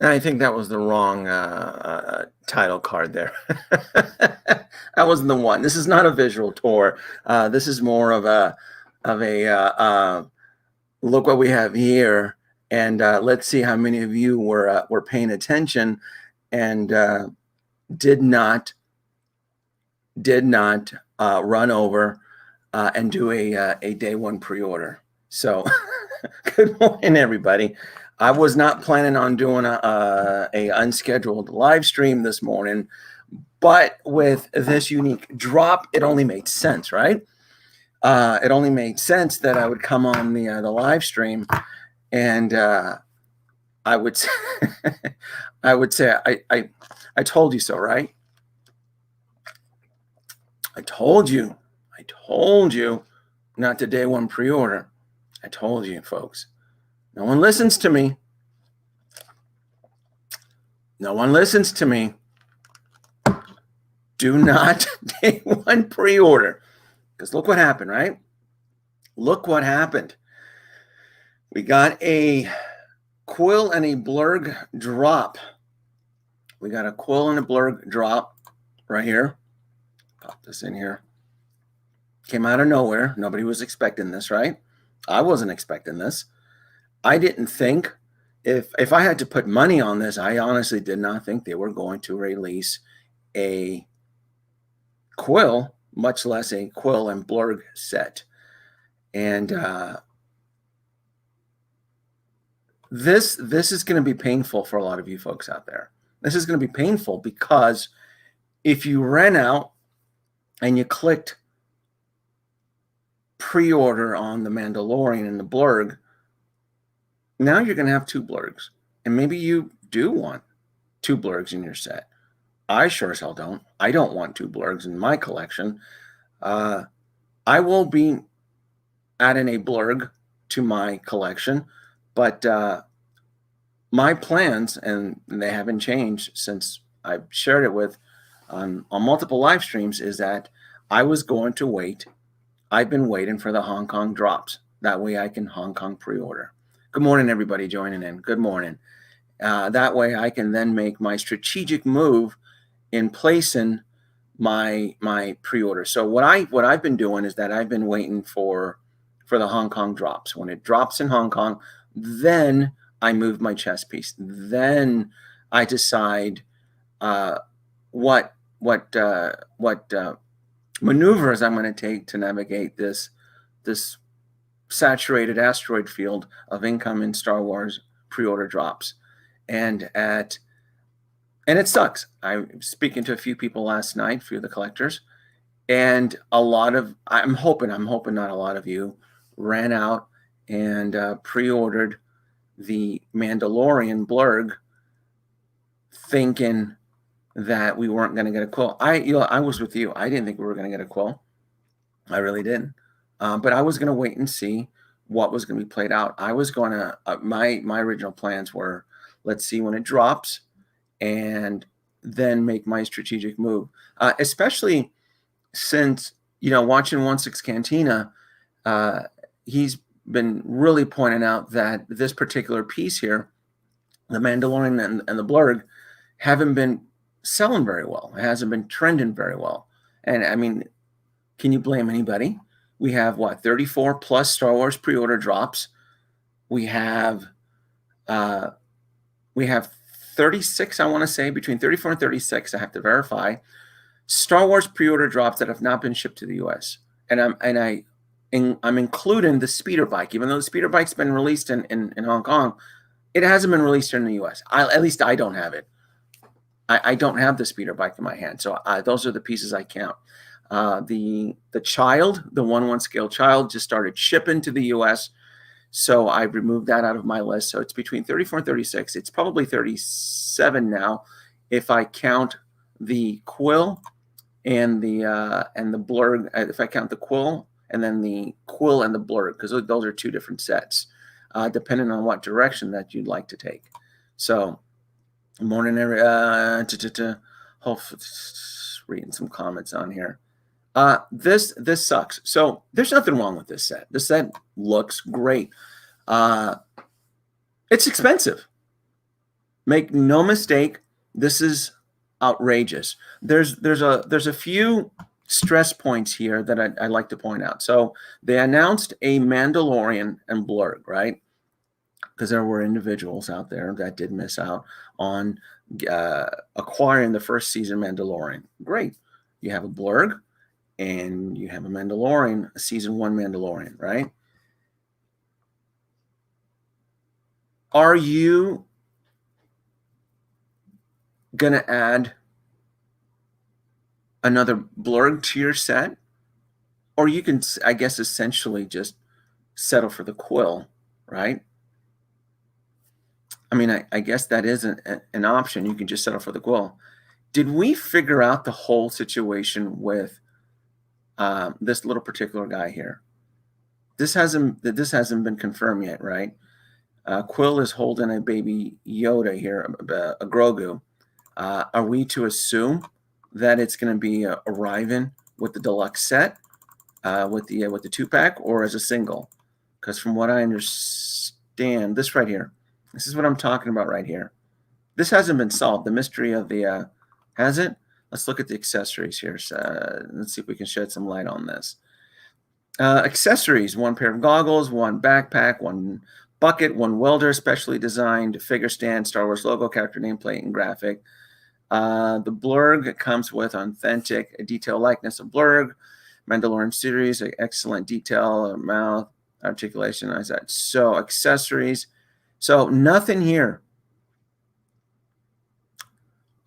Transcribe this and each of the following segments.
I think that was the wrong title card there. That wasn't the one. This is not a visual tour. This is more of a look what we have here, and let's see how many of you were paying attention and did not run over and do a day one pre-order. So good morning, everybody. I was not planning on doing a unscheduled live stream this morning, but with this unique drop, it only made sense, right? It only made sense that I would come on the live stream, and I would say, I told you so, right? I told you not to day one pre-order. I told you, folks. No one listens to me. No one listens to me. Do not day one pre-order. Because look what happened, right? Look what happened. We got a Kuiil and a Blurgg drop. We got a Kuiil and a Blurgg drop right here. Pop this in here. Came out of nowhere. Nobody was expecting this, right? I wasn't expecting this. I didn't think, if I had to put money on this, I honestly did not think they were going to release a Kuiil, much less a Kuiil and Blurgg set. And this is going to be painful for a lot of you folks out there. This is going to be painful because if you ran out and you clicked pre-order on the Mandalorian and the Blurgg, now you're going to have two Blurggs. And maybe you do want two Blurggs in your set. I sure as hell don't. I don't want two Blurggs in my collection. I will be adding a Blurgg to my collection, but my plans, and they haven't changed since I've shared it with on multiple live streams, is that I was going to wait. I've been waiting for the Hong Kong drops. That way I can Hong Kong pre-order. Good morning, everybody joining in. Good morning. That way I can then make my strategic move in placing my pre-order. So what I've been doing is that I've been waiting for the Hong Kong drops. When it drops in Hong Kong, then I move my chess piece. Then I decide what maneuvers I'm going to take to navigate this saturated asteroid field of incoming Star Wars pre-order drops. And it sucks. I'm speaking to a few people last night, a few of the collectors, and I'm hoping not a lot of you ran out and pre-ordered the Mandalorian Blurgg thinking that we weren't going to get a Kuiil. I was with you. I didn't think we were going to get a Kuiil. I really didn't. But I was going to wait and see what was going to be played out. I was going to, my original plans were, let's see when it drops and then make my strategic move. Especially since, watching 1/6 Cantina, he's been really pointing out that this particular piece here, the Mandalorian and the Blurgg, haven't been selling very well. It hasn't been trending very well. And I mean, can you blame anybody? We have 34 plus Star Wars pre-order drops. We have 36, I want to say, between 34 and 36, I have to verify, Star Wars pre-order drops that have not been shipped to the US. And I'm including the speeder bike. Even though the speeder bike's been released in Hong Kong, it hasn't been released here in the US. At least I don't have it. I don't have the speeder bike in my hand. So those are the pieces I count. The child, the 1/1 scale child, just started shipping to the US. So I removed that out of my list. So it's between 34 and 36. It's probably 37 now if I count the Kuiil and the Blurgg. If I count the Kuiil and then the Kuiil and the Blurgg, because those are two different sets, depending on what direction that you'd like to take. So, morning, hopefully reading some comments on here. This sucks. So there's nothing wrong with this set. This set looks great. It's expensive. Make no mistake, this is outrageous. There's a few stress points here that I'd like to point out. So they announced a Mandalorian and Blurgg, right? Because there were individuals out there that did miss out on acquiring the first season Mandalorian. Great. You have a Blurgg and you have a Mandalorian, a season 1 Mandalorian, right? Are you going to add another Blurgg to your set? Or you can, I guess, essentially just settle for the Kuiil, right? I mean, I guess that is an option. You can just settle for the Kuiil. Did we figure out the whole situation with this little particular guy here? This hasn't been confirmed yet, right? Kuiil is holding a baby Yoda here, a Grogu. Are we to assume that it's going to be arriving with the deluxe set, with the 2-pack, or as a single? Because from what I understand, this right here, this is what I'm talking about right here. This hasn't been solved. The mystery of the has it? Let's look at the accessories here. So, let's see if we can shed some light on this. Accessories: 1 pair of goggles, 1 backpack, 1 bucket, 1 welder, specially designed figure stand, Star Wars logo, character nameplate, and graphic. The Blurgg comes with authentic detail likeness of Blurgg. Mandalorian series, excellent detail, mouth, articulation, eyes. So accessories. So nothing here.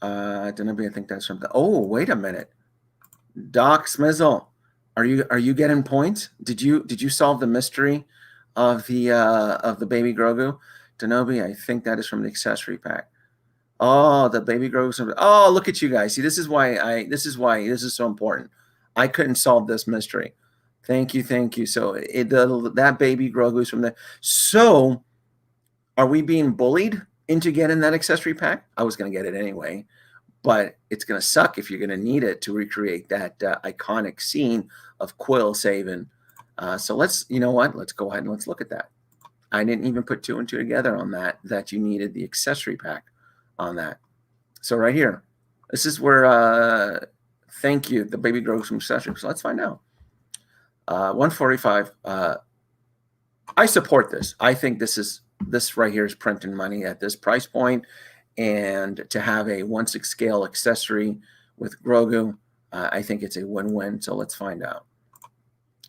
I think that's something. Oh, wait a minute. Doc Smizzle, are you getting points? Did you solve the mystery of the baby Grogu? Denobi, I think that is from the accessory pack. Oh, the baby Grogu. Oh, look at you guys. See, this is why this is so important. I couldn't solve this mystery. Thank you. So that baby Grogu is from there. So are we being bullied into getting that accessory pack? I was going to get it anyway, but it's going to suck if you're going to need it to recreate that iconic scene of Kuiil saving. So let's go ahead and let's look at that. I didn't even put 2 and 2 together on that you needed the accessory pack on that. So right here, this is where thank you, the baby Grogu from accessories. So let's find out. 145. I support this. I think this right here is printing money at this price point, and to have a 1/6 scale accessory with Grogu, I think it's a win-win. So let's find out,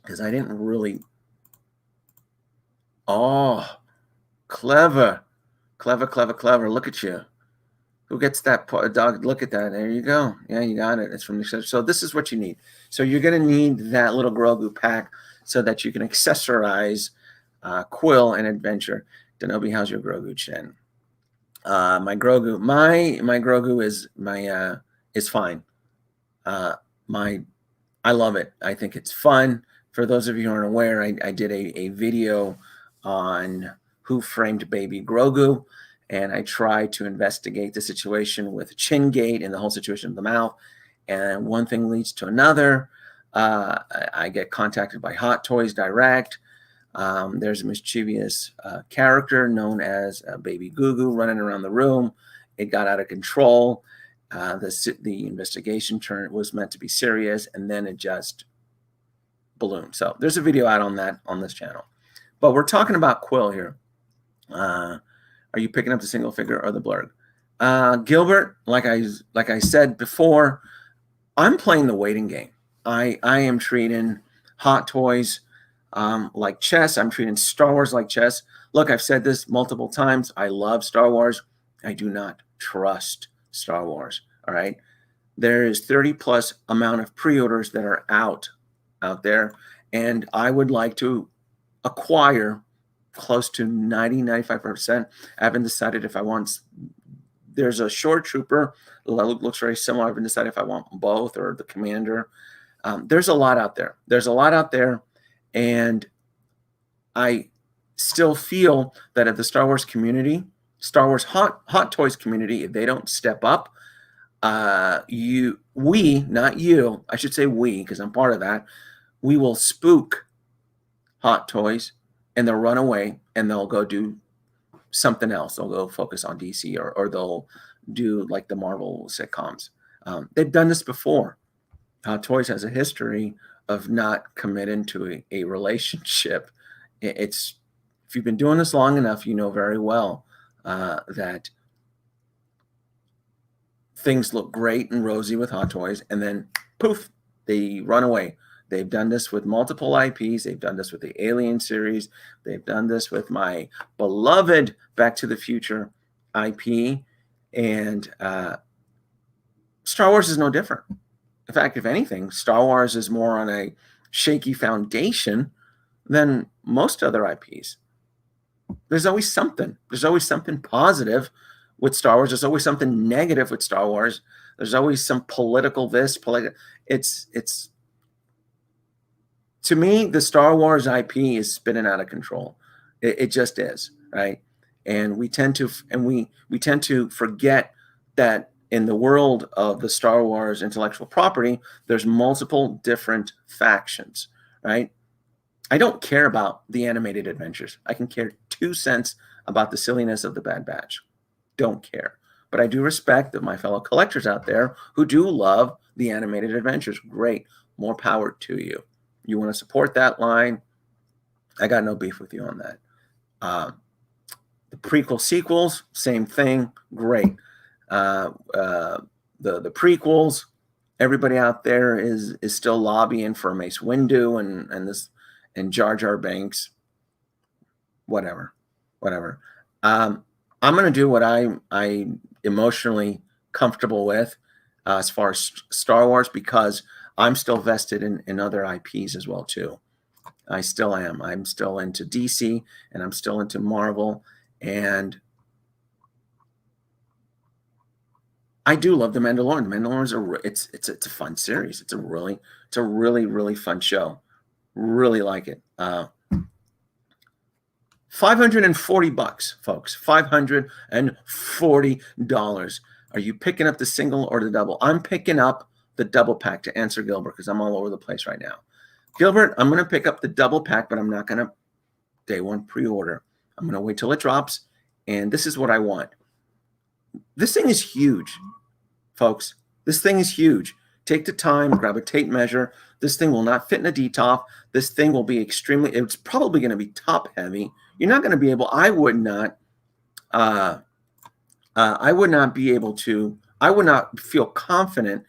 because I didn't really. Oh, clever. Look at you. Who gets that dog? Look at that. There you go. Yeah, you got it. It's from the accessory. So this is what you need. So you're going to need that little Grogu pack so that you can accessorize Kuiil and Adventure. Denobi, how's your Grogu, Chen? My Grogu is fine. I love it. I think it's fun. For those of you who aren't aware, I did a video on who framed Baby Grogu, and I tried to investigate the situation with Chingate and the whole situation of the mouth. And one thing leads to another. I get contacted by Hot Toys Direct. There's a mischievous character known as Baby Grogu running around the room. It got out of control. The investigation was meant to be serious, and then it just ballooned. So there's a video out on that on this channel. But we're talking about Kuiil here. Are you picking up the single figure or the Blurgg? Gilbert, like I said before, I'm playing the waiting game. I am treating Hot Toys like chess. I'm treating Star Wars like chess. Look, I've said this multiple times. I love Star Wars. I do not trust Star Wars. All right. There is 30+ amount of pre-orders that are out there, and I would like to acquire close to 90-95%. I haven't decided if I want. There's a short trooper that looks very similar. I haven't decided if I want both or the commander. There's a lot out there. And I still feel that if the Star Wars community, Star Wars Hot Toys community, if they don't step up, not you, I should say we, because I'm part of that, we will spook Hot Toys, and they'll run away, and they'll go do something else. They'll go focus on DC, or they'll do like the Marvel sitcoms. They've done this before. Toys has a history of not committing to a relationship. It's, if you've been doing this long enough, you know very well that things look great and rosy with Hot Toys, and then poof, they run away. They've done this with multiple IPs. They've done this with the Alien series. They've done this with my beloved Back to the Future IP. And Star Wars is no different. In fact, if anything, Star Wars is more on a shaky foundation than most other IPs. There's always something. There's always something positive with Star Wars. There's always something negative with Star Wars. There's always some political this, political. It's to me, the Star Wars IP is spinning out of control. It just is, right? And we tend to forget that in the world of the Star Wars intellectual property, there's multiple different factions, right? I don't care about the animated adventures. I can care 2 cents about the silliness of the Bad Batch. Don't care. But I do respect that my fellow collectors out there who do love the animated adventures. Great. More power to you. You want to support that line? I got no beef with you on that. The prequel sequels, same thing. Great. The prequels, everybody out there is still lobbying for Mace Windu and Jar Jar Binks. Whatever. I'm going to do what I'm emotionally comfortable with as far as Star Wars, because I'm still vested in other IPs as well too. I still am. I'm still into DC, and I'm still into Marvel, and I do love The Mandalorian. The Mandalorian is it's a fun series. It's a really fun show. Really like it. $540, folks. $540. Are you picking up the single or the double? I'm picking up the double pack, to answer Gilbert, because I'm all over the place right now. Gilbert, I'm going to pick up the double pack, but I'm not going to day one pre-order. I'm going to wait till it drops, and this is what I want. This thing is huge, folks. This thing is huge. Take the time, grab a tape measure. This thing will not fit in a D-top. This thing will be it's probably going to be top heavy. You're not going to be able, I would not feel confident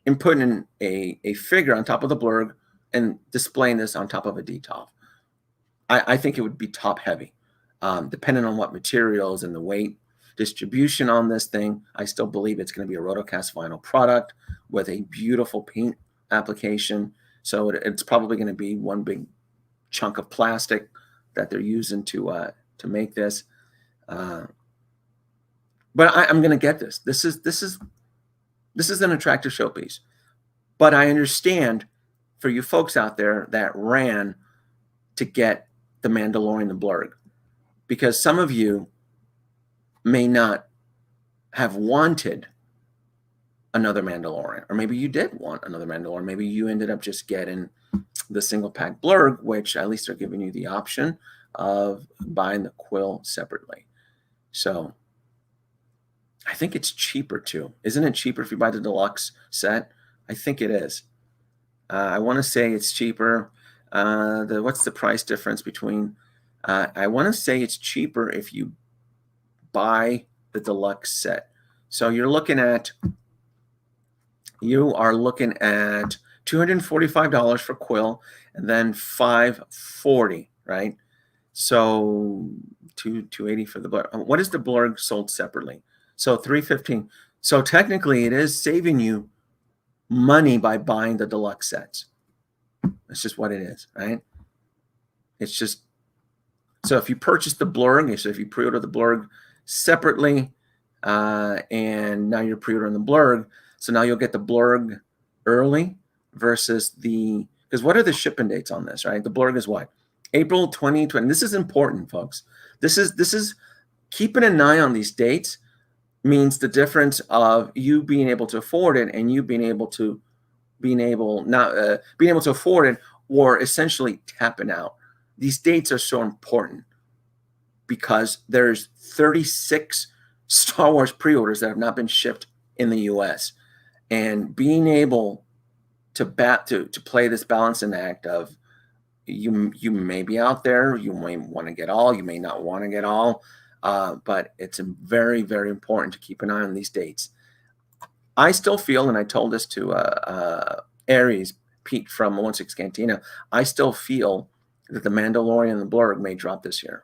in putting a figure on top of the Blurgg and displaying this on top of a D-top. I think it would be top heavy, depending on what materials and the weight distribution on this thing. I still believe it's going to be a rotocast vinyl product with a beautiful paint application. So it's probably going to be one big chunk of plastic that they're using to make this. But I'm going to get this. This is an attractive showpiece. But I understand for you folks out there that ran to get the Mandalorian, the Blurgg, because some of you may not have wanted another Mandalorian, or maybe you did want another Mandalorian. Maybe you ended up just getting the single pack Blurgg, which at least are giving you the option of buying the Kuiil separately. So I think it's cheaper too. Isn't it cheaper if you buy the deluxe set? I think it is. I want to say it's cheaper. What's the price difference between? I want to say it's cheaper if you buy the deluxe set. So you are looking at $245 for Kuiil, and then $540, right? So $280 for the Blurgg. What is the Blurgg sold separately? So $315. So technically, it is saving you money by buying the deluxe sets. That's just what it is, right? It's just, so if you purchase the Blurgg, so if you pre-order the Blurgg separately, and now you're pre-ordering the Blurgg, so now you'll get the Blurgg early versus because what are the shipping dates on this, right? The Blurgg is what? April 2020. This is important, folks. This is keeping an eye on these dates means the difference of you being able to afford it and you being able to afford it, or essentially tapping out. These dates are so important because there's 36 Star Wars pre-orders that have not been shipped in the US. And being able to play this balancing act of you may be out there, you may want to get all, you may not want to get all, but it's very, very important to keep an eye on these dates. I still feel, and I told this to Aries, Pete from 16 Cantina, I still feel that the Mandalorian and the Blurg may drop this year.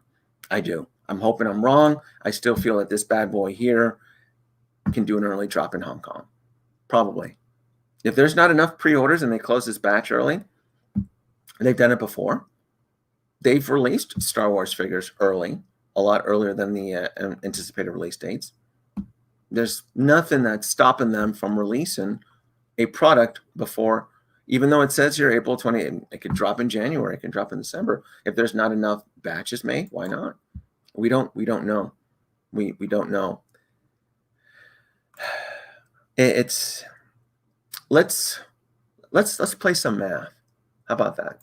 I do. I'm hoping I'm wrong. I still feel that this bad boy here can do an early drop in Hong Kong. Probably. If there's not enough pre-orders and they close this batch early, they've done it before. They've released Star Wars figures early, a lot earlier than the anticipated release dates. There's nothing that's stopping them from releasing a product before, even though it says here April 20, it could drop in January, it can drop in December. If there's not enough batches made, why not? We don't know. We don't know. It's let's play some math. How about that?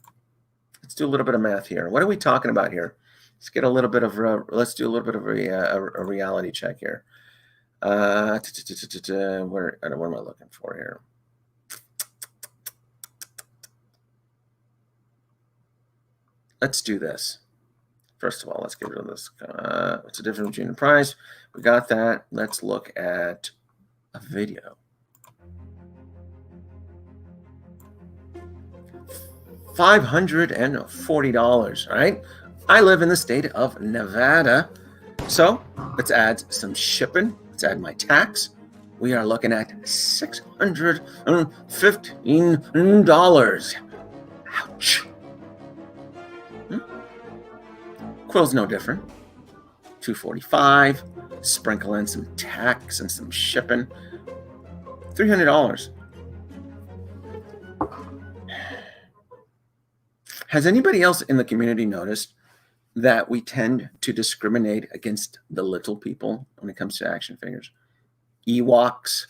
Let's do a little bit of math here. What are we talking about here? Let's get a little bit of let's do a little bit of a reality check here. What am I looking for here? Let's do this. First of all, let's get rid of this. What's the difference between the price? We got that. Let's look at a video. $540, right? I live in the state of Nevada. So let's add some shipping. Let's add my tax. We are looking at $615. Ouch. Quill's no different. $245. Sprinkle in some tax and some shipping. $300. Has anybody else in the community noticed that we tend to discriminate against the little people when it comes to action figures? Ewoks,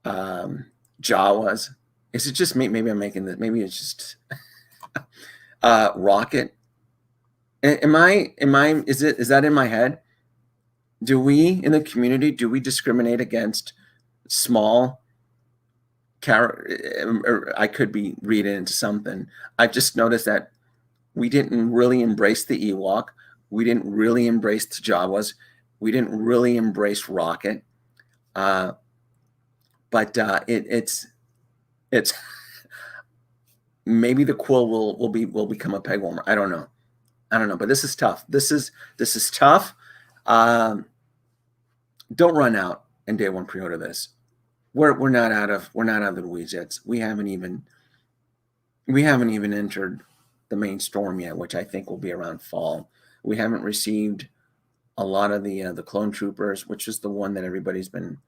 Jawas. Is it just me? Maybe I'm making this. Maybe it's just Rocket. Is that in my head? Do we in the community, do we discriminate against small character? I could be reading into something. I've just noticed that we didn't really embrace the Ewok. We didn't really embrace the Jawas. We didn't really embrace Rocket. But it's maybe the Quill will become a peg warmer. I don't know. But this is tough. This is tough. Don't run out and day one pre-order this. We're not out of the weeds yet. We haven't even entered the main storm yet, which I think will be around fall. We haven't received a lot of the clone troopers, which is the one that everybody's been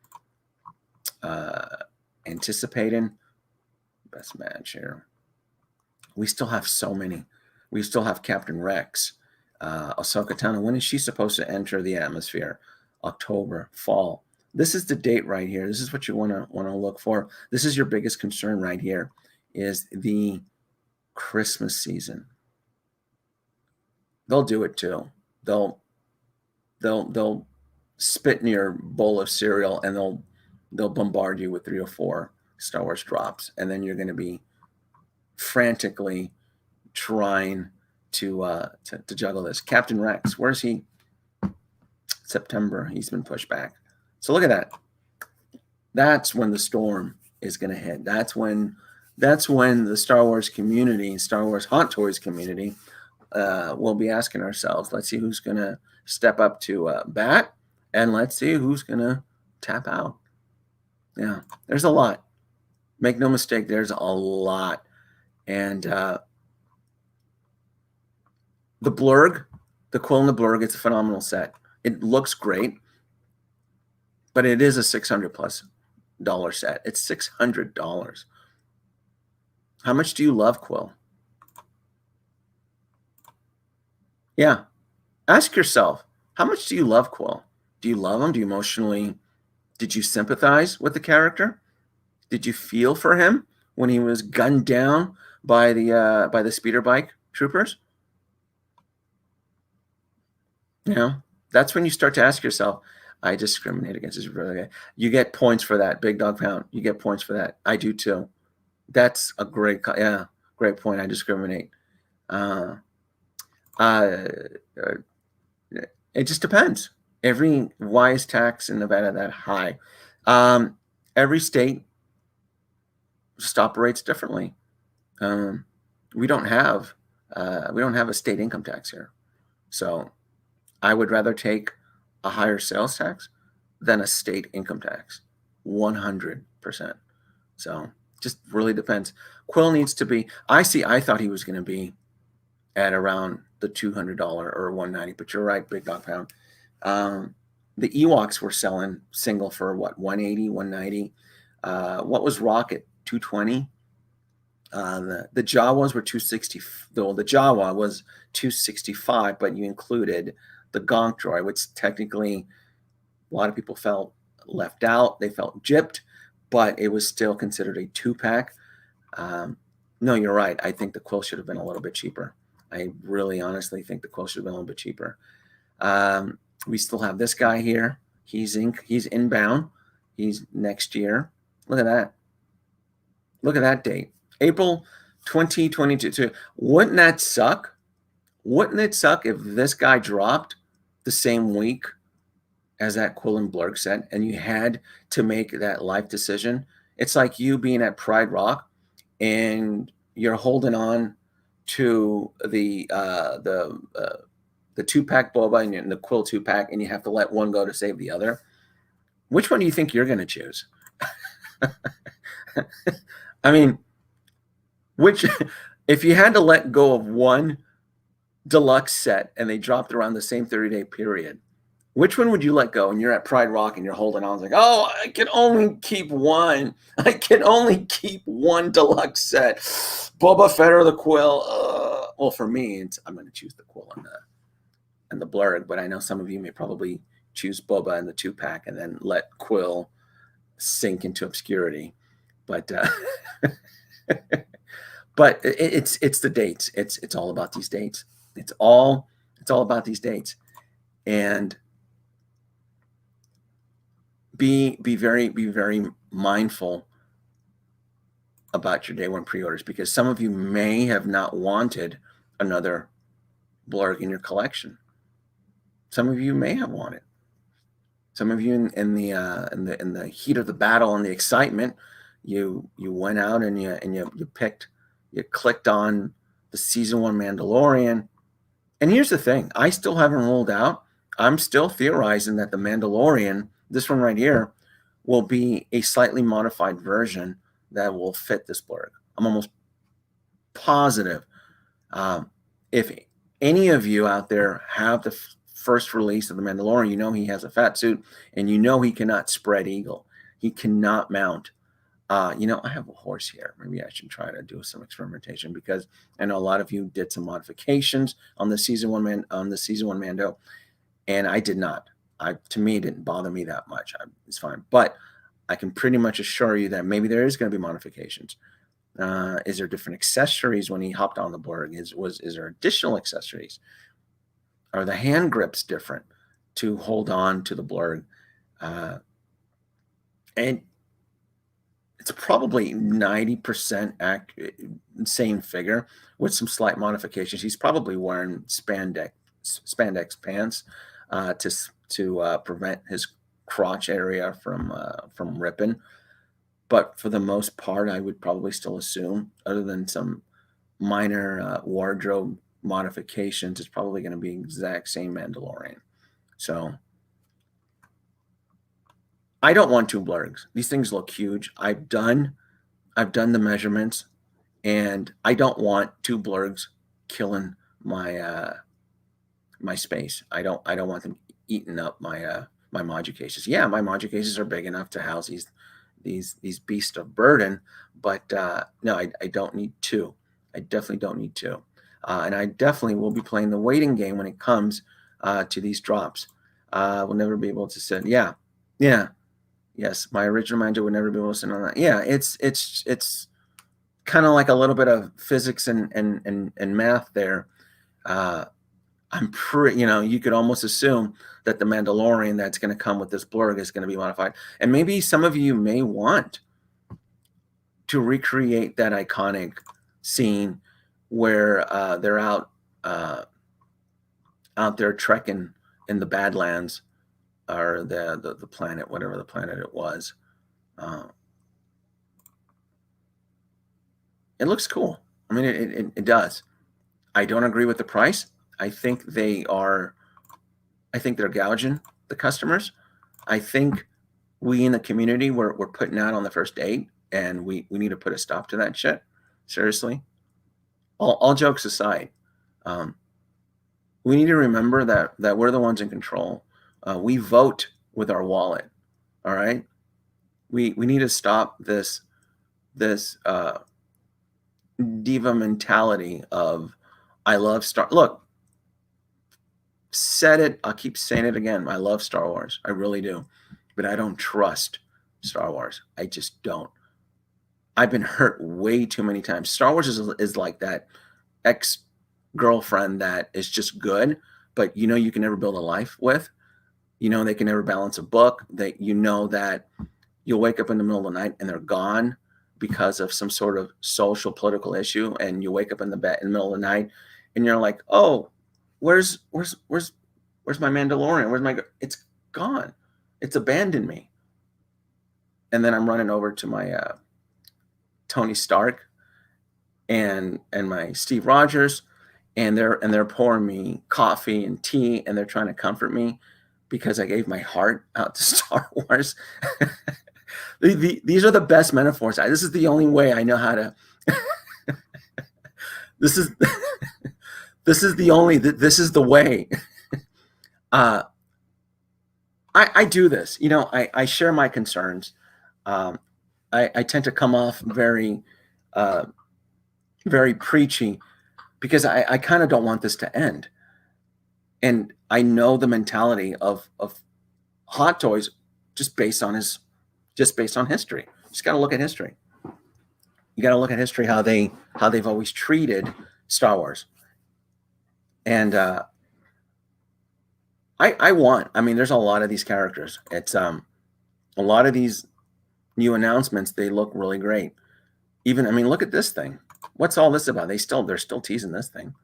anticipating. Best match here. We still have so many. We still have Captain Rex, Ahsoka Tano. When is she supposed to enter the atmosphere? October, fall. This is the date right here. This is what you want to look for. This is your biggest concern right here, is the Christmas season. They'll do it too. They'll spit in your bowl of cereal and they'll bombard you with 3 or 4 Star Wars drops, and then you're going to be frantically trying to juggle this. Captain Rex, where's he? September. He's been pushed back. So look at that. That's when the storm is going to hit. That's when the Star Wars community, Star Wars Hot Toys community, will be asking ourselves, let's see who's going to step up to bat, and let's see who's going to tap out. Yeah, there's a lot. Make no mistake, there's a lot. And the Blurg, the Kuiil and the Blurgg, it's a phenomenal set. It looks great, but it is a $600+ set. It's $600. How much do you love Kuiil? Yeah. Ask yourself, how much do you love Kuiil? Do you love him? Do you emotionally, did you sympathize with the character? Did you feel for him when he was gunned down by the speeder bike troopers? You know, that's when you start to ask yourself, I discriminate against this brother. You get points for that. Big dog pound. You get points for that. I do too. That's a great point. I discriminate. Uh, uh, it just depends. Every wise tax in Nevada that high. Every state just operates differently. We don't have a state income tax here, so I would rather take a higher sales tax than a state income tax, 100%. So just really depends. Kuiil needs to be. I thought he was going to be at around the $200 or $190, but you're right, Big Dog Pound. The Ewoks were selling single for what, 180, 190. What was Rocket? 220. The Jawas were 260. Though the Jawa was 265, but you included the Gonk droid, which technically a lot of people felt left out. They felt gypped, but it was still considered a 2-pack. No, you're right. I think the Kuiil should have been a little bit cheaper. I really honestly think the Kuiil should have been a little bit cheaper. We still have this guy here. He's inbound. He's next year. Look at that. Look at that date. April 2022. Wouldn't that suck? Wouldn't it suck if this guy dropped the same week as that Kuiil Blurgg set, and you had to make that life decision? It's like you being at Pride Rock, and you're holding on to the 2-pack boba and the Kuiil 2-pack, and you have to let one go to save the other. Which one do you think you're going to choose? I mean, if you had to let go of one deluxe set and they dropped around the same 30-day period, which one would you let go? And you're at Pride Rock and you're holding on. It's like, oh, I can only keep one. I can only keep one deluxe set. Boba Fett or the Kuiil. Well, for me, I'm going to choose the Kuiil and the Blurgg, but I know some of you may probably choose Boba and the 2-pack and then let Kuiil sink into obscurity. But but it's the dates. It's all about these dates. It's all about these dates. And be very mindful about your day one pre-orders, because some of you may have not wanted another Blurgg in your collection. Some of you may have wanted. Some of you in the heat of the battle and the excitement, you went out and you clicked on the season 1 Mandalorian. And here's the thing, I still haven't ruled out. I'm still theorizing that the Mandalorian, this one right here, will be a slightly modified version that will fit this Blurgg. I'm almost positive. If any of you out there have the first release of the Mandalorian, you know he has a fat suit, and you know he cannot spread eagle. He cannot mount. I have a horse here. Maybe I should try to do some experimentation, because I know a lot of you did some modifications on the season one Mando, and I did not. To me, it didn't bother me that much. It's fine, but I can pretty much assure you that maybe there is going to be modifications. Is there different accessories when he hopped on the Blurgg? Is there additional accessories? Are the hand grips different to hold on to the Blurgg? And it's probably 90% accurate, same figure with some slight modifications. He's probably wearing spandex pants to prevent his crotch area from ripping. But for the most part, I would probably still assume, other than some minor wardrobe modifications, it's probably going to be exact same Mandalorian. So I don't want 2 Blurggs. These things look huge. I've done the measurements, and I don't want 2 Blurggs killing my my space. I don't want them eating up my my module cases. Yeah, my module cases are big enough to house these beasts of burden, but no, I don't need 2. I definitely don't need 2. And I definitely will be playing the waiting game when it comes to these drops. We'll never be able to sit. Yeah. Yes, my original manager would never be able to sit on that. Yeah, it's kind of like a little bit of physics and math there. I I'm pretty, you could almost assume that the Mandalorian that's going to come with this blurg is going to be modified. And maybe some of you may want to recreate that iconic scene where they're out there trekking in the Badlands, or the planet, whatever the planet it was. It looks cool. I mean, it does. I don't agree with the price. I think they're gouging the customers. I think we in the community, we're putting out on the first date, and we need to put a stop to that shit. Seriously. All jokes aside, we need to remember that we're the ones in control. We vote with our wallet. All right. We need to stop this diva mentality of I love Star. Look, said it. I'll keep saying it again. I love Star Wars. I really do, but I don't trust Star Wars. I just don't. I've been hurt way too many times. Star Wars is like that ex-girlfriend that is just good, but you can never build a life with. They can never balance a book. That that you'll wake up in the middle of the night and they're gone because of some sort of social political issue, and you wake up in the middle of the night and you're like, oh, where's my Mandalorian? It's gone. It's abandoned me. And then I'm running over to my Tony Stark and my Steve Rogers, and they're pouring me coffee and tea, and they're trying to comfort me because I gave my heart out to Star Wars. These are the best metaphors. This is the only way I know how to. This is the way. I do this. I share my concerns. I tend to come off very preachy because I kind of don't want this to end. And I know the mentality of Hot Toys just based on history. Just got to look at history. You got to look at history, how they've always treated Star Wars. And I mean, there's a lot of these characters. It's a lot of these new announcements, they look really great. Even, I mean, look at this thing. What's all this about? They're still teasing this thing.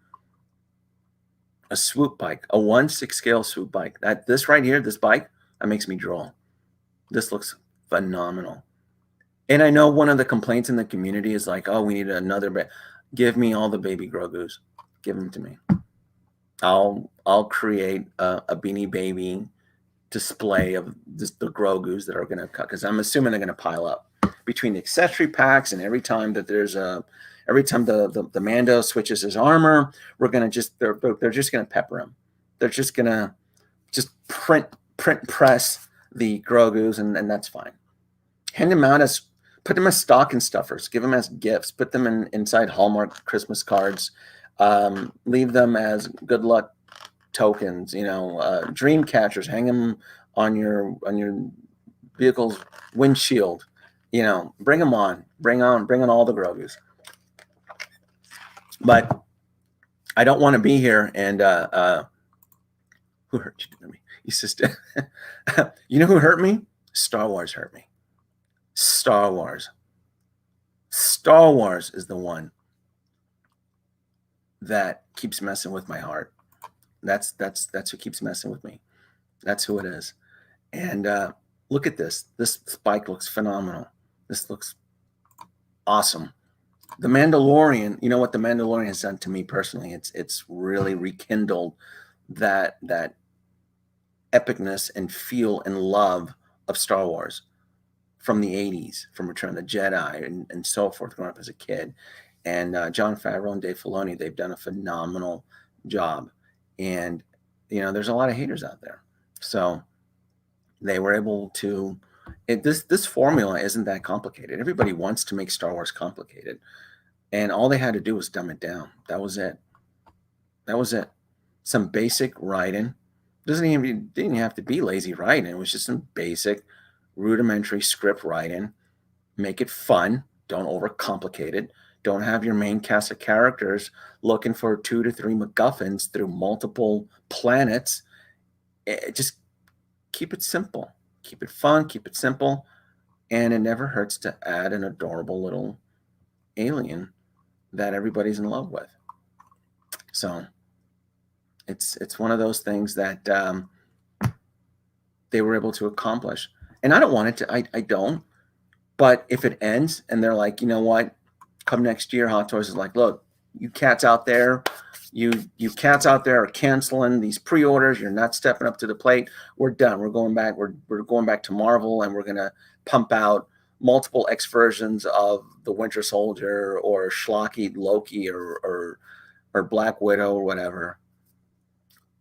A swoop bike, a 1/6 scale swoop bike. This right here, this bike, that makes me drool. This looks phenomenal. And I know one of the complaints in the community is like, oh, we need another. Give me all the baby Grogus. Give them to me. I'll create a Beanie Baby display of the Grogus that are going to cut, because I'm assuming they're going to pile up between the accessory packs, and every time the Mando switches his armor, they're just going to pepper him. They're just going to print press the Grogus, and that's fine. Hand them out put them as stocking stuffers, give them as gifts, put them inside Hallmark Christmas cards, leave them as good luck tokens, dream catchers, hang them on your vehicle's windshield, bring them on, bring on all the Grogus. But I don't want to be here and who hurt you? You sister. You know who hurt me? Star Wars hurt me. Star Wars is the one that keeps messing with my heart. That's who keeps messing with me. That's who it is. And look at this. This bike looks phenomenal. This looks awesome. The Mandalorian, you know what the Mandalorian has done to me personally? It's really rekindled that epicness and feel and love of Star Wars from the 80s, from Return of the Jedi and so forth, growing up as a kid. And Jon Favreau and Dave Filoni, they've done a phenomenal job. And, there's a lot of haters out there. So they were able to, this formula isn't that complicated. Everybody wants to make Star Wars complicated. And all they had to do was dumb it down. That was it. Some basic writing. Didn't even have to be lazy writing. It was just some basic, rudimentary script writing. Make it fun. Don't overcomplicate it. Don't have your main cast of characters looking for 2 to 3 MacGuffins through multiple planets. Just keep it simple. Keep it fun, keep it simple, and it never hurts to add an adorable little alien that everybody's in love with. So it's one of those things that they were able to accomplish. And I don't want it to, I don't. But if it ends and they're like, you know what, come next year, Hot Toys is like, look, you cats out there, you cats out there are canceling these pre-orders. You're not stepping up to the plate. We're done. We're going back. We're going back to Marvel, and we're gonna pump out multiple X versions of the Winter Soldier or schlocky Loki or Black Widow or whatever.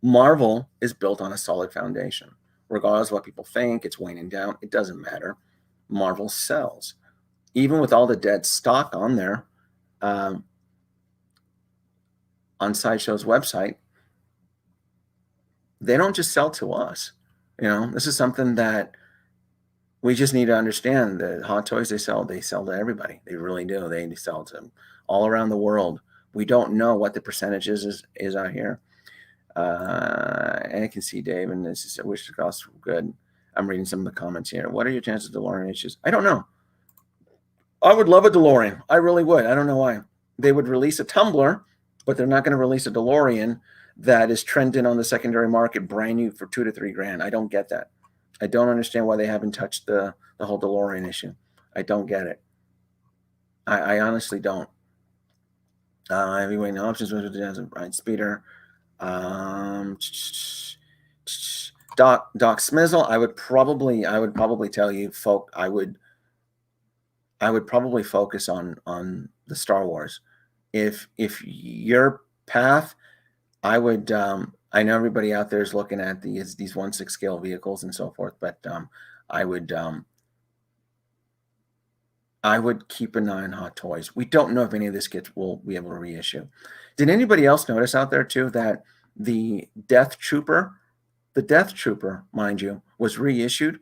Marvel is built on a solid foundation. Regardless of what people think, it's waning down. It doesn't matter. Marvel sells. Even with all the dead stock on there, on Sideshow's website, they don't just sell to us. You know, this is something that we just need to understand. The Hot Toys they sell to everybody. They really do. They sell to all around the world. We don't know what the percentage is out here. And I can see Dave, and this is I wish the cost were good. I'm reading some of the comments here. What are your chances of DeLorean issues? I don't know. I would love a DeLorean. I really would. I don't know why. They would release a Tumbler, but they're not going to release a DeLorean that is trending on the secondary market brand new for $2 to $3 grand. I don't get that. I don't understand why they haven't touched the whole DeLorean issue. I don't get it. I honestly don't. Heavyweight options with the Brian Speeder. Doc Smizzle, I would probably tell you, folk, I would probably focus on the Star Wars. If your path, I would I know everybody out there is looking at these 1/6 scale vehicles and so forth, but I would keep an eye on Hot Toys. We don't know if any of this kits will be able to reissue. Did anybody else notice out there too that the Death Trooper, mind you, was reissued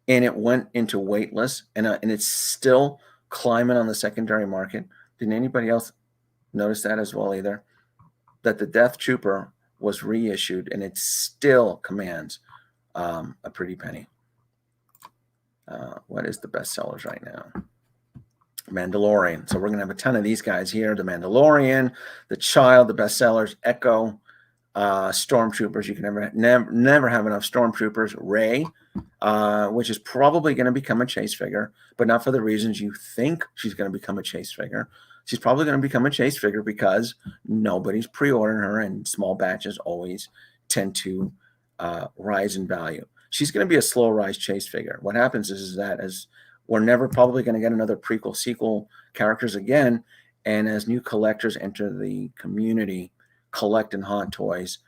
and it went into waitlist and it's still climbing on the secondary market? Did anybody else notice that as well either? That the Death Trooper was reissued and it still commands a pretty penny. What is the best sellers right now? Mandalorian. So we're going to have a ton of these guys here. The Mandalorian, The Child, the bestsellers, Echo, Stormtroopers. You can never have enough Stormtroopers. Rey, which is probably going to become a chase figure, but not for the reasons you think she's going to become a chase figure. She's probably going to become a chase figure because nobody's pre-ordering her, and small batches always tend to rise in value. She's going to be a slow rise chase figure. What happens is that as we're never probably going to get another prequel sequel characters again, and as new collectors enter the community collecting Hot Toys,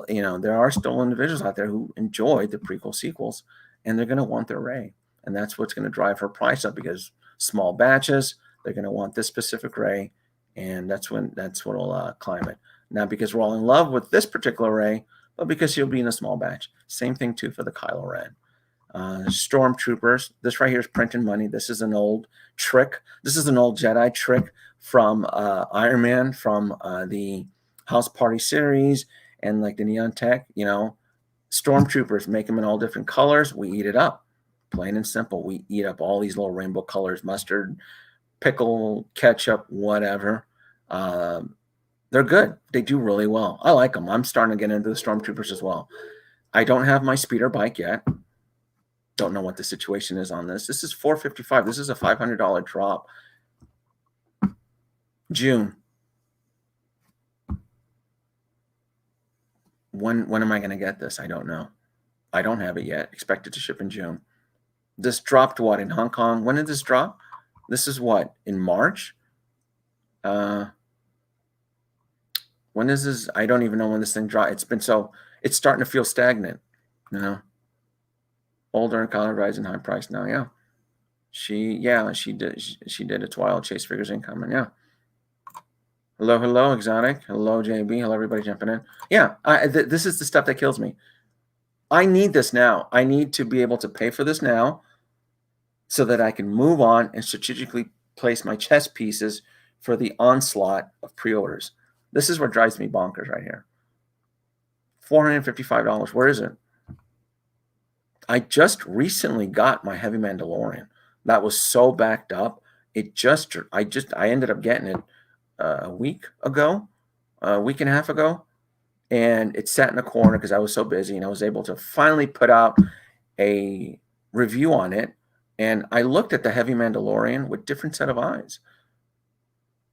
you know, there are still individuals out there who enjoy the prequel sequels, and they're going to want their Rey, and that's what's going to drive her price up, because small batches, they're going to want this specific Rey, and that's what'll climb it. Not because we're all in love with this particular Rey, but because she'll be in a small batch. Same thing too for the Kylo Ren. Stormtroopers. This right here is printing money. This is an old trick. This is an old Jedi trick from Iron Man, from the House Party series, and like the Neon Tech. You know, Stormtroopers, make them in all different colors. We eat it up, plain and simple. We eat up all these little rainbow colors: mustard, pickle, ketchup, whatever. They're good. They do really well. I like them. I'm starting to get into the Stormtroopers as well. I don't have my speeder bike yet. Don't know what the situation is on this. This is $455. This is a $500 drop. June. When am I going to get this? I don't know. I don't have it yet. Expected to ship in June. This dropped what, in Hong Kong? When did this drop? This is what, in March? When is this? I don't even know when this thing dropped. It's starting to feel stagnant, you know. Older and color rising high price now. Yeah, she did a Wild Chase Figures incoming. Yeah. Hello, Exotic. Hello, JB. Hello, everybody jumping in. Yeah, this is the stuff that kills me. I need this now. I need to be able to pay for this now, so that I can move on and strategically place my chess pieces for the onslaught of pre-orders. This is what drives me bonkers right here. $455. Where is it? I just recently got my Heavy Mandalorian. That was so backed up. I ended up getting it a week ago, a week and a half ago, and it sat in a corner because I was so busy, and I was able to finally put out a review on it. And I looked at the Heavy Mandalorian with a different set of eyes.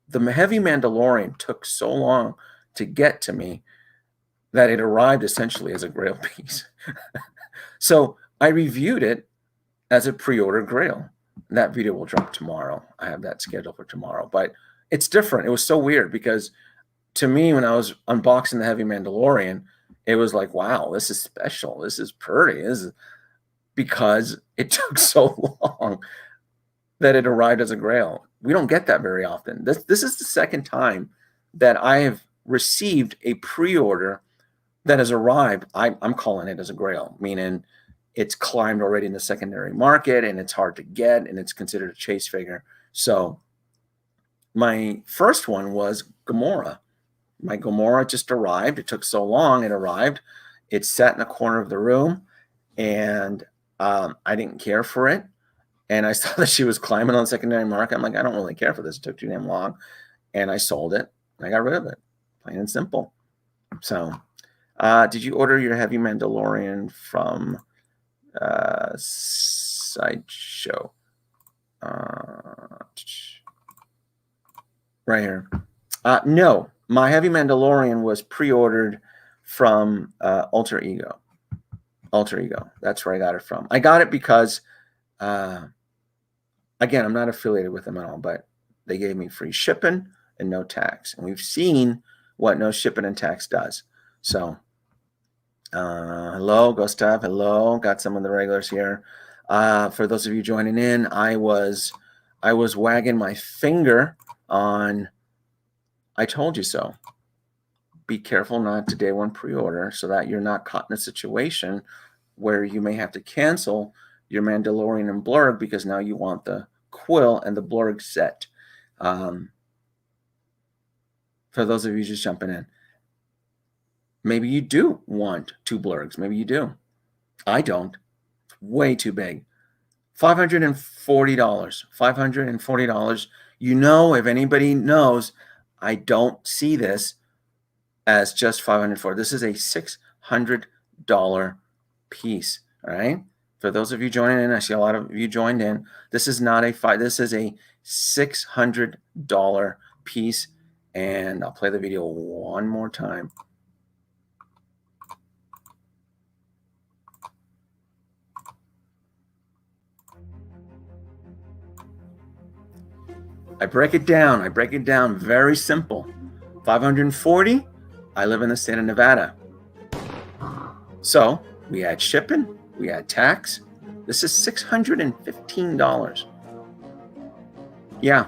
The Heavy Mandalorian took so long to get to me that it arrived essentially as a Grail piece. So I reviewed it as a pre-order Grail. That video will drop tomorrow. I have that scheduled for tomorrow. But it's different. It was so weird because to me, when I was unboxing the Heavy Mandalorian, it was like, wow, this is special. This is pretty. This is because it took so long that it arrived as a Grail. We don't get that very often. This is the second time that I have received a pre-order that has arrived. I'm calling it as a Grail, meaning it's climbed already in the secondary market and it's hard to get and it's considered a chase figure. So my first one was Gamora. My Gamora just arrived. It took so long. It arrived. It sat in a corner of the room, and I didn't care for it. And I saw that she was climbing on the secondary market. I'm like, I don't really care for this. It took too damn long. And I sold it. I got rid of it. Plain and simple. So did you order your Heavy Mandalorian from Sideshow? Right here. No. My Heavy Mandalorian was pre-ordered from Alter Ego. Alter Ego. That's where I got it from. I got it because, again, I'm not affiliated with them at all, but they gave me free shipping and no tax. And we've seen what no shipping and tax does. So, hello, Gustav. Hello. Got some of the regulars here. For those of you joining in, I was wagging my finger on I told you so. Be careful not to day one pre-order so that you're not caught in a situation where you may have to cancel your Mandalorian and Blurgg because now you want the Kuiil and the Blurgg set. For those of you just jumping in, maybe you do want 2 Blurggs. Maybe you do. I don't. It's way too big. $540. $540. You know, if anybody knows, I don't see this as just $540. This is a $600 piece. All right. For those of you joining in, I see a lot of you joined in. This is not a this is a $600 piece. And I'll play the video one more time. I break it down. I break it down very simple. 540. I live in the state of Nevada. So we add shipping, we add tax. This is $615. Yeah,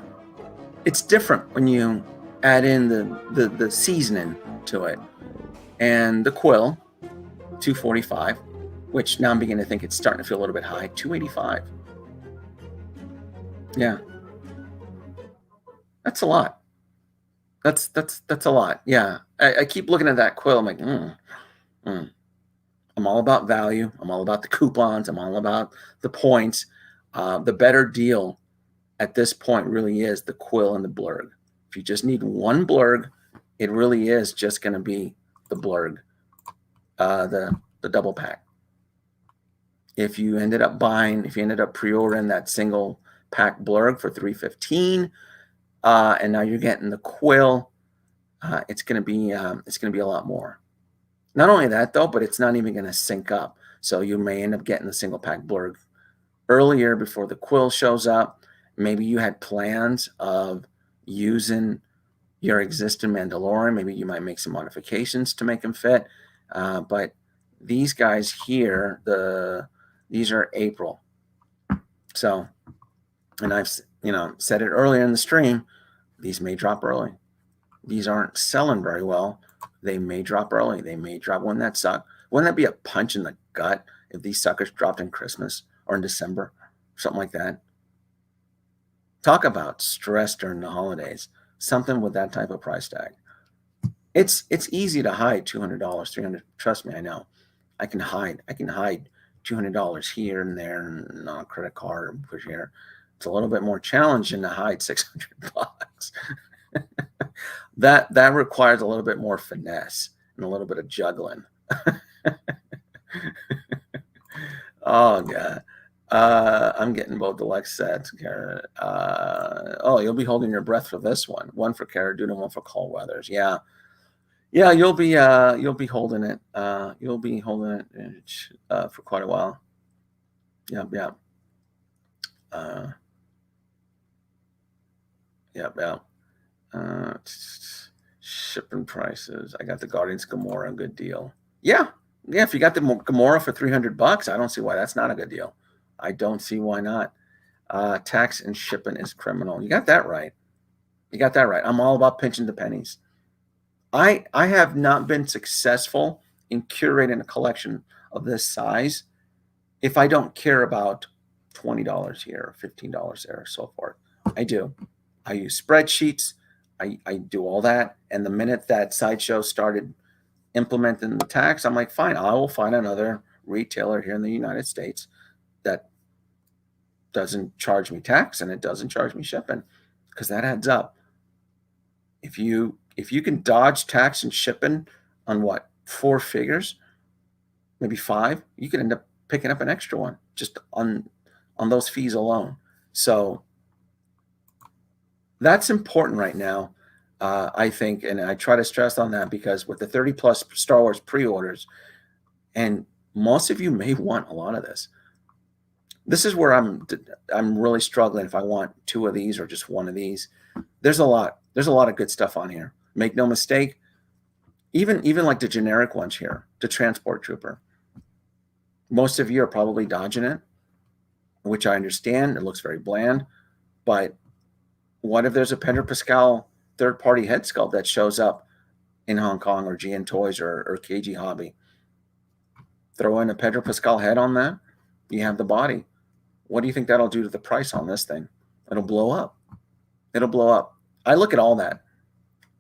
it's different when you add in the seasoning to it. And the Kuiil, $245, which now I'm beginning to think it's starting to feel a little bit high. $285. Yeah. That's a lot. That's a lot. Yeah. I keep looking at that Kuiil. I'm like, I'm all about value. I'm all about the coupons. I'm all about the points. The better deal at this point really is the Kuiil and the Blurgg. If you just need one Blurgg, it really is just going to be the Blurgg, the double pack. If you ended up pre-ordering that single pack Blurgg for $315, and now you're getting the Kuiil, it's going to be a lot more. Not only that though, but it's not even going to sync up. So you may end up getting the single pack Blurgg earlier before the Kuiil shows up. Maybe you had plans of using your existing Mandalorian. Maybe you might make some modifications to make them fit. But these guys here, these are April. So, and I've said it earlier in the stream, these may drop early. These aren't selling very well. They may drop early. They may drop. Wouldn't that suck? Wouldn't that be a punch in the gut if these suckers dropped in Christmas or in December, something like that? Talk about stress during the holidays. something with that type of price tag. It's easy to hide $200, $300. Trust me, I know. I can hide $200 here and there and on a credit card and push here. It's a little bit more challenging to hide $600. That requires a little bit more finesse and a little bit of juggling. Oh god. I'm getting both deluxe sets, Kara. Oh, you'll be holding your breath for this one. One for Cara Dune and one for Cold Weathers. Yeah. Yeah, you'll be holding it. You'll be holding it for quite a while. Yep, yep. Yep. Shipping prices. I got the Guardians Gamora, good deal. Yeah. If you got the Gamora for $300, I don't see why that's not a good deal. I don't see why not. Tax and shipping is criminal. You got that right. I'm all about pinching the pennies. I have not been successful in curating a collection of this size if I don't care about $20 here, $15 there, so forth. I do. I use spreadsheets. I do all that. And the minute that Sideshow started implementing the tax, I'm like, fine, I will find another retailer here in the United States that doesn't charge me tax and it doesn't charge me shipping, because that adds up. If you can dodge tax and shipping on what, 4 figures, maybe 5, you can end up picking up an extra one just on those fees alone. So that's important right now, I think, and I try to stress on that because with the 30 plus Star Wars pre-orders, and most of you may want a lot of this. This is where I'm really struggling if I want 2 of these or just 1 of these. There's a lot of good stuff on here. Make no mistake, even like the generic ones here, the Transport Trooper. Most of you are probably dodging it, which I understand. It looks very bland, but what if there's a Pedro Pascal third-party head sculpt that shows up in Hong Kong or GN Toys or KG Hobby? Throw in a Pedro Pascal head on that, you have the body. What do you think that'll do to the price on this thing? It'll blow up. I look at all that.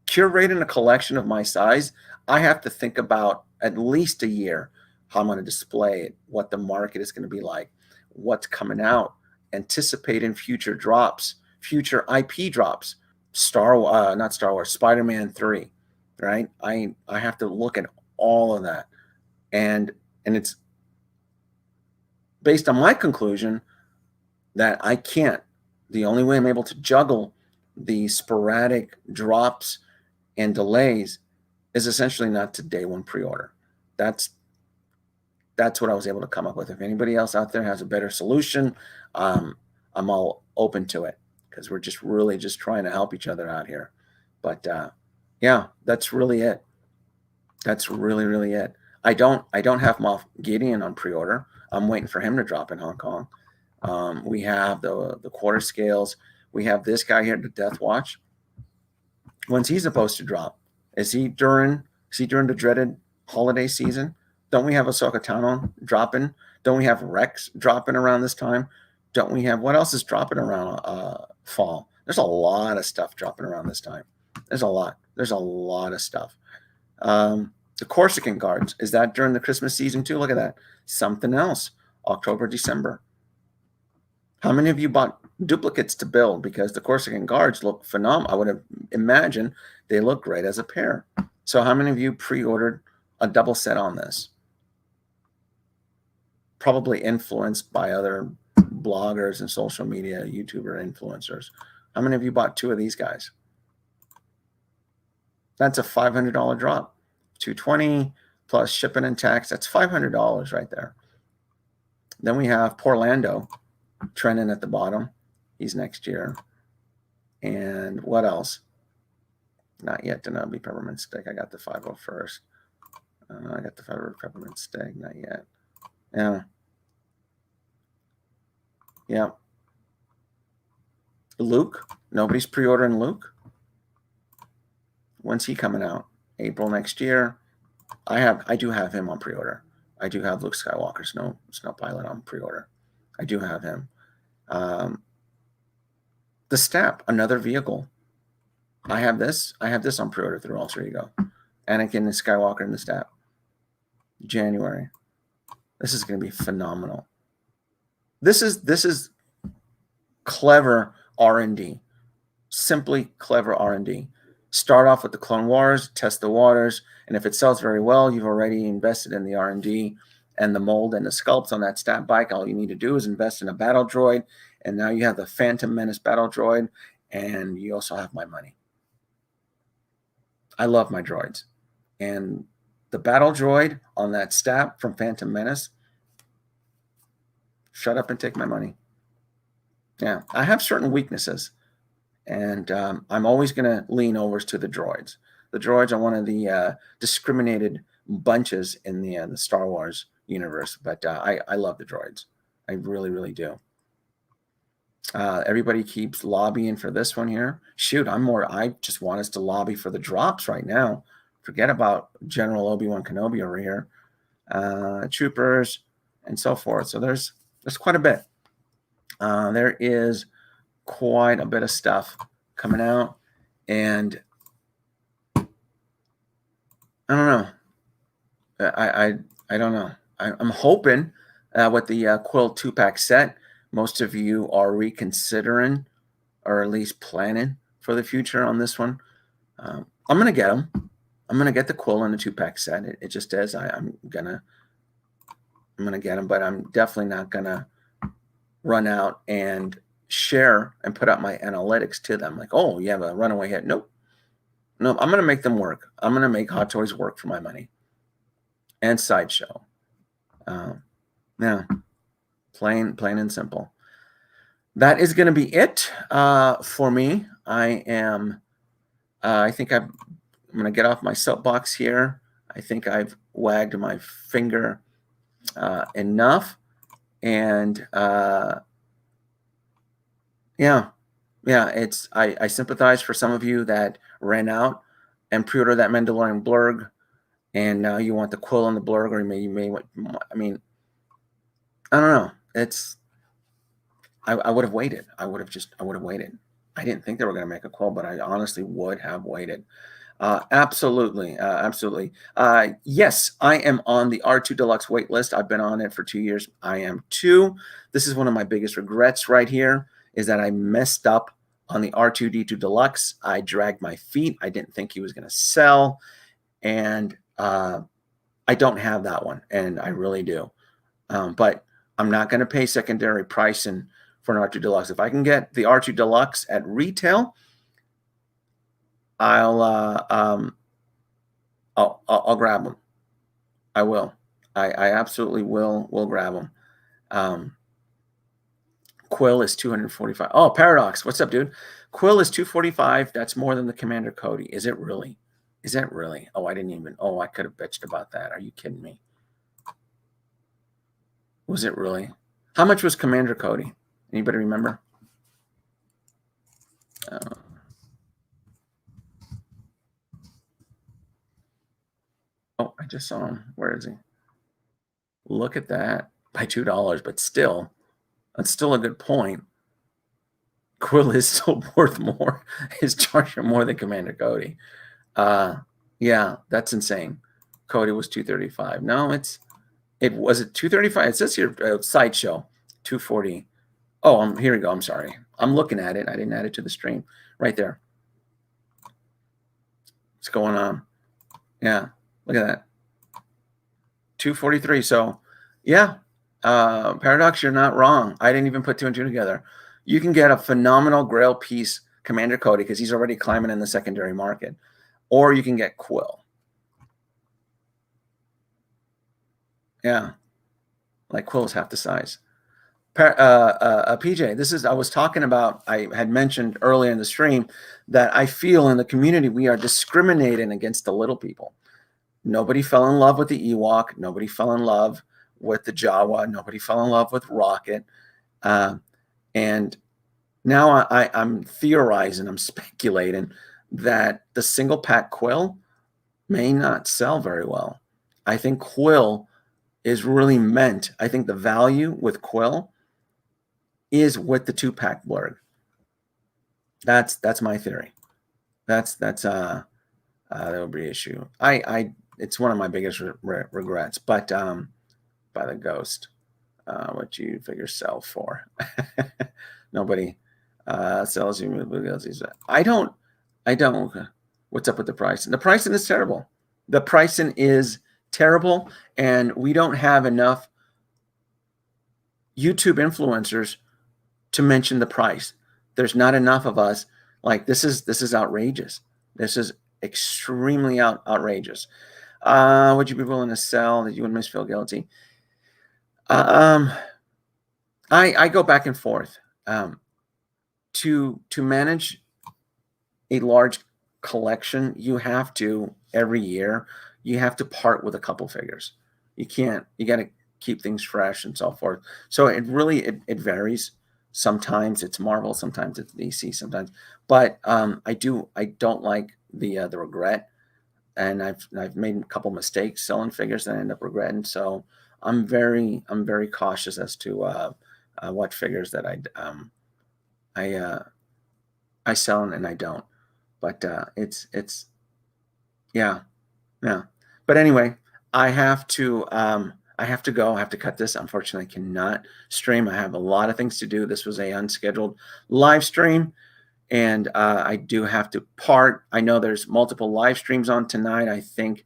Curating a collection of my size, I have to think about at least a year how I'm going to display it, what the market is going to be like, what's coming out, anticipating future drops, future IP drops, not Star Wars, Spider-Man 3, right? I have to look at all of that. And it's based on my conclusion that I can't. The only way I'm able to juggle the sporadic drops and delays is essentially not to day one pre-order. That's what I was able to come up with. If anybody else out there has a better solution, I'm all open to it, because we're just really just trying to help each other out here. But yeah, that's really it. That's really it. I don't have Moff Gideon on pre-order. I'm waiting for him to drop in Hong Kong. We have the quarter scales. We have this guy here, the Death Watch. When's he supposed to drop? Is he during the dreaded holiday season? Don't we have Ahsoka Tano dropping? Don't we have Rex dropping around this time? Don't we have, what else is dropping around fall? There's a lot of stuff dropping around this time. There's a lot of stuff. The Corsican Guards, is that during the Christmas season too? Look at that. Something else. October, December. How many of you bought duplicates to build? Because the Corsican Guards look phenomenal. I would have imagined they look great as a pair. So how many of you pre-ordered a double set on this? Probably influenced by other bloggers and social media, YouTuber influencers. How many of you bought 2 of these guys? That's a $500 drop. $220 plus shipping and tax. That's $500 right there. Then we have Porlando trending at the bottom. He's next year. And what else? Not yet. Denobi Peppermint Stick. I got the 501st. I got the 500 Peppermint Stick. Not yet. Yeah. Luke. Nobody's pre-ordering Luke. When's he coming out? April next year. I do have him on pre-order. I do have Luke Skywalker, Snow Pilot on pre-order. I do have him. The Stap, another vehicle. I have this. I have this on pre-order through also. Here you go. Anakin and Skywalker in the stat. January. This is going to be phenomenal. This is clever R&D. Simply clever R&D. Start off with the Clone Wars, test the waters, and if it sells very well, you've already invested in the R&D and the mold and the sculpts on that stat bike. All you need to do is invest in a battle droid, and now you have the Phantom Menace battle droid, and you also have my money. I love my droids. And the battle droid on that stat from Phantom Menace, shut up and take my money. Yeah, I have certain weaknesses, and I'm always going to lean over to the droids. The droids are one of the discriminated bunches in the Star Wars universe, but I love the droids. I really, really do. Everybody keeps lobbying for this one here. Shoot, I just want us to lobby for the drops right now. Forget about General Obi-Wan Kenobi over here, troopers, and so forth. So there's quite a bit. There is quite a bit of stuff coming out, and I don't know. I don't know. I'm hoping with the Kuiil 2-pack set, most of you are reconsidering or at least planning for the future on this one. I'm going to get them. I'm going to get the Kuiil in the 2-pack set. It just is. I'm going to get them, but I'm definitely not going to run out and share and put out my analytics to them. Like, oh, you have a runaway hit. Nope. I'm going to make them work. I'm going to make Hot Toys work for my money. And Sideshow. Yeah. Plain and simple. That is going to be it for me. I think I'm going to get off my soapbox here. I think I've wagged my finger enough. And yeah, I sympathize for some of you that ran out and pre-ordered that Mandalorian Blurgg, and now you want the Kuiil and the Blurgg, or you may want, I mean, I don't know. I would have waited. I would have waited. I didn't think they were going to make a Kuiil, but I honestly would have waited. Absolutely. Yes, I am on the R2 Deluxe wait list. I've been on it for 2 years. I am too. This is one of my biggest regrets right here, is that I messed up on the R2D2 Deluxe. I dragged my feet. I didn't think he was going to sell. And I don't have that one, and I really do. But I'm not going to pay secondary pricing for an R2 Deluxe. If I can get the R2 Deluxe at retail, I'll grab them. I will. I absolutely will grab them. Kuiil is 245. Oh, Paradox. What's up, dude? Kuiil is 245. That's more than the Commander Cody. Is it really? Is that really? Oh, I didn't even. Oh, I could have bitched about that. Are you kidding me? Was it really? How much was Commander Cody? Anybody remember? Oh, I just saw him. Where is he? Look at that. By $2, but still, that's still a good point. Kuiil is still worth more. Is charging more than Commander Cody. Yeah, that's insane. Cody was 235. No, it was it 235. It says here Sideshow 240. Oh, here we go. I'm sorry. I'm looking at it. I didn't add it to the stream. Right there. What's going on? Yeah, look at that. 243. So, yeah, Paradox, you're not wrong. I didn't even put 2 and 2 together. You can get a phenomenal Grail piece, Commander Cody, because he's already climbing in the secondary market. Or you can get Kuiil. Yeah, like Kuiil is half the size. PJ, this is, I was talking about, I had mentioned earlier in the stream that I feel in the community we are discriminating against the little people. Nobody fell in love with the Ewok. Nobody fell in love with the Jawa. Nobody fell in love with Rocket. And now I'm theorizing, I'm speculating that the single pack Kuiil may not sell very well. I think Kuiil is really meant, I think the value with Kuiil is with the 2-pack Blurgg. That's my theory. That's that would be an issue. It's one of my biggest regrets. But by the ghost, what you figure sell for? Nobody sells you movies. I don't. I don't. What's up with the pricing? The pricing is terrible. The pricing is terrible, and we don't have enough YouTube influencers to mention the price. There's not enough of us. Like, this is outrageous. This is extremely outrageous. Would you be willing to sell that you would feel guilty? I go back and forth. To manage a large collection, you have to every year you have to part with a couple figures. You can't. You got to keep things fresh and so forth. So it really it varies. Sometimes it's Marvel, sometimes it's DC, sometimes. But I don't like the regret, and I've made a couple mistakes selling figures that I end up regretting. So I'm very cautious as to what figures that I I sell and I don't. But it's yeah. Yeah. But anyway, I have to go. I have to cut this. Unfortunately, I cannot stream. I have a lot of things to do. This was a unscheduled live stream, and I do have to part. I know there's multiple live streams on tonight. I think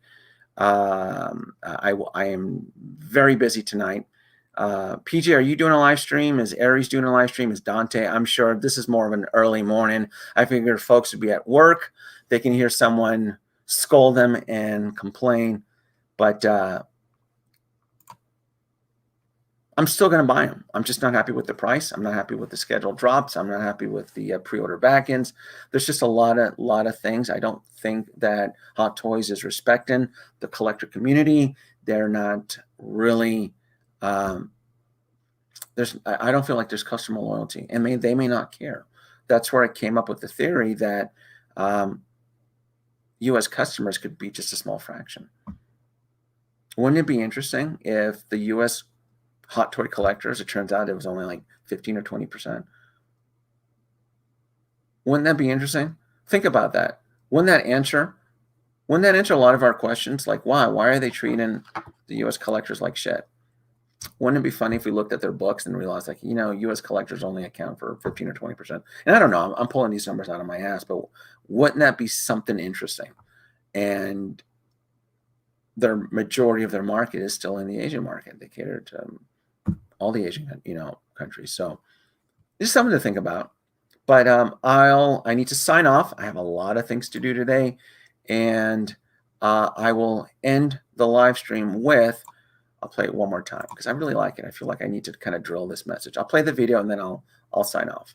I am very busy tonight. PJ, are you doing a live stream? Is Aries doing a live stream? Is Dante? I'm sure this is more of an early morning. I figure folks would be at work. They can hear someone scold them and complain. But I'm still going to buy them. I'm just not happy with the price. I'm not happy with the scheduled drops. I'm not happy with the pre-order back-ends. There's just a lot of things. I don't think that Hot Toys is respecting the collector community. They're not really. I don't feel like there's customer loyalty, and they may not care. That's where I came up with the theory that U.S. customers could be just a small fraction. Wouldn't it be interesting if the U.S. Hot Toy collectors, it turns out it was only like 15 or 20%? Wouldn't that be interesting? Think about that. Wouldn't that answer a lot of our questions? Like, why are they treating the U.S. collectors like shit? Wouldn't it be funny if we looked at their books and realized, like, U.S. collectors only account for 15 or 20%? And I don't know, I'm pulling these numbers out of my ass, but wouldn't that be something interesting? And their majority of their market is still in the Asian market. They cater to all the Asian, countries. So just something to think about. But I need to sign off. I have a lot of things to do today, and I will end the live stream with. I'll play it one more time because I really like it. I feel like I need to kind of drill this message. I'll play the video and then I'll sign off.